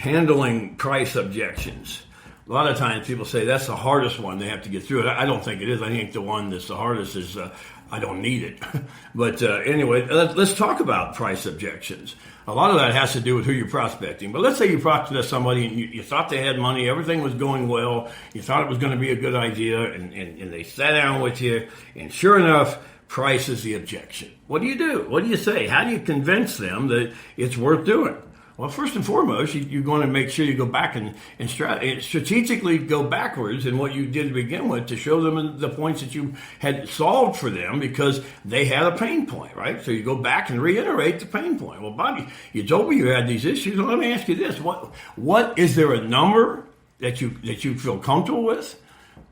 handling price objections. A lot of times people say that's the hardest one they have to get through. I don't think it is. I think the one that's the hardest is I don't need it. But anyway, let's talk about price objections. A lot of that has to do with who you're prospecting. But let's say you prospected somebody and you thought they had money, everything was going well, you thought it was going to be a good idea, and they sat down with you, and sure enough, price is the objection. What do you do? What do you say? How do you convince them that it's worth doing? Well, first and foremost, you're going to make sure you go back and strategically go backwards in what you did to begin with to show them the points that you had solved for them because they had a pain point, right? So you go back and reiterate the pain point. Well, Bobby, you told me you had these issues. Well, let me ask you this: what is there a number that you feel comfortable with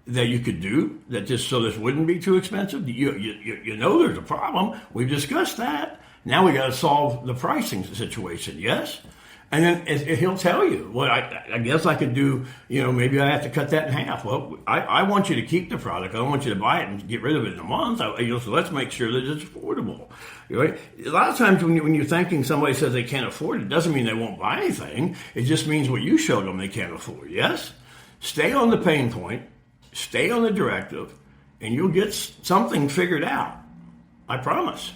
that you could do that just so this wouldn't be too expensive? You know there's a problem. We've discussed that. Now we got to solve the pricing situation, yes? And then he'll tell you, well, I guess I could do, maybe I have to cut that in half. Well, I want you to keep the product. I don't want you to buy it and get rid of it in a month. So let's make sure that it's affordable. Right? A lot of times when you're thinking somebody says they can't afford it, doesn't mean they won't buy anything. It just means what you showed them they can't afford, yes? Stay on the pain point, stay on the directive, and you'll get something figured out. I promise.